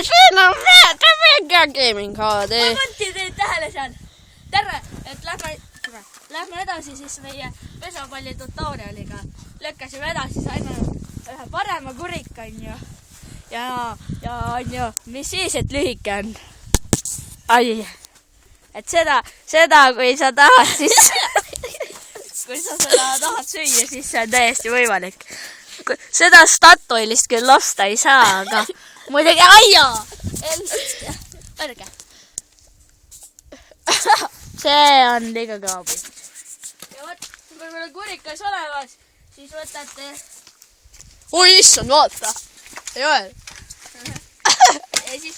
siin on Mega Gaming HD. Ma mõtlesin teid tähele seal. Terve, et lähme edasi siis meie pesapalli tutorialiga. Lükkasime edasi, saime ühe parema kurika, onju. Ja onju, mis siis, et lühike on? Ai, et seda, kui sa tahad, siis kui sa seda tahad süüa, siis see on täiesti võimalik. Seda Statoilist küll osta ei saa, aga muidugi aia! Võrge. See on liiga kaabi. Ja võt, kui meil on kurikas olemas, siis võtate... Oi, issand, vaata! Joel! Ja siis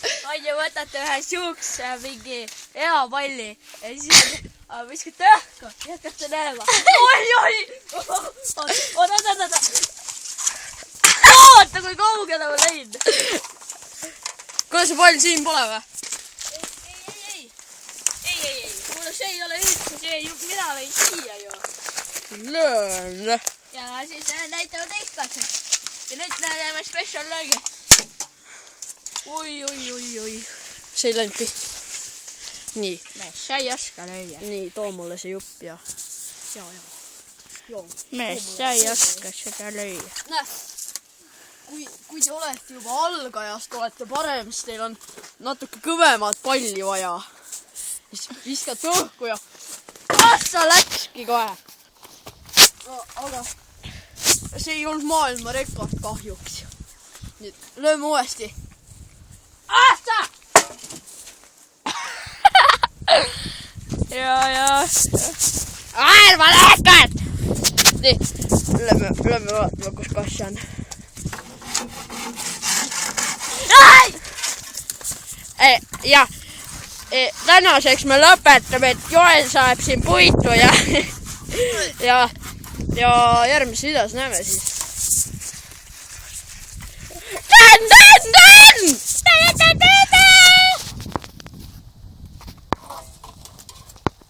võtate ühe siukse mingi hea palli ja siis viskate õhku, jätkate näema. Oi! Oota! Oota, kui kaugele ma läin. Kuidas see pall siin pole või? Ei. Kuule, see ei ole üldse see, mina võin siia ju. Löön. Ja siis näitame teist katset. Ja nüüd näeme special löögi. Oi. See ei läinud pihta. Nii. Mees, sa ei oska lüüa. Nii, too mulle see jupp ja... Mees, sa ei oska seda lüüa. Näe, kui te olete juba algajast, olete parem, siis teil on natuke kõvemat palli vaja. Siis viskad õhku ja... Sa läkski kohe. Aga see ei olnud maailma rekord kahjuks. Nüüd lööme uuesti. Aasta! Ja. Maailma rekord! Nii, lähme vaatama, kus kass on. Tänaseks me lõpetame, et Joel saab siin puitu ja järgmises videos näeme siis.